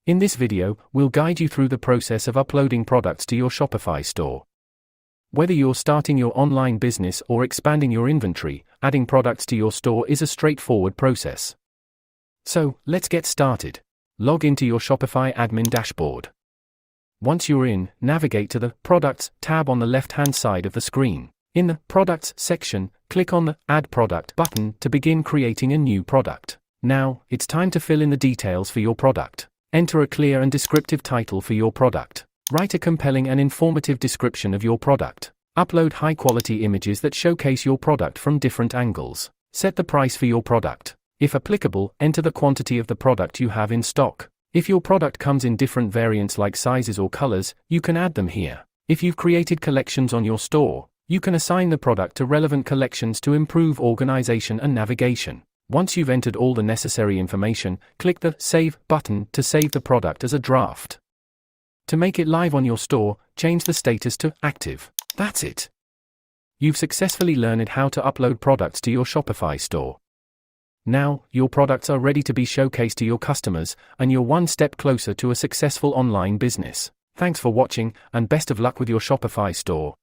In this video, we'll guide you through the process of uploading products to your Shopify store. Whether you're starting your online business or expanding your inventory, adding products to your store is a straightforward process. So, let's get started. Log into your Shopify admin dashboard. Once you're in, navigate to the Products tab on the left-hand side of the screen. In the Products section, click on the Add Product button to begin creating a new product. Now, it's time to fill in the details for your product. Enter a clear and descriptive title for your product. Write a compelling and informative description of your product. Upload high-quality images that showcase your product from different angles. Set the price for your product. If applicable, enter the quantity of the product you have in stock. If your product comes in different variants like sizes or colors, you can add them here. If you've created collections on your store, you can assign the product to relevant collections to improve organization and navigation. Once you've entered all the necessary information, click the Save button to save the product as a draft. To make it live on your store, change the status to Active. That's it. You've successfully learned how to upload products to your Shopify store. Now, your products are ready to be showcased to your customers, and you're one step closer to a successful online business. Thanks for watching, and best of luck with your Shopify store.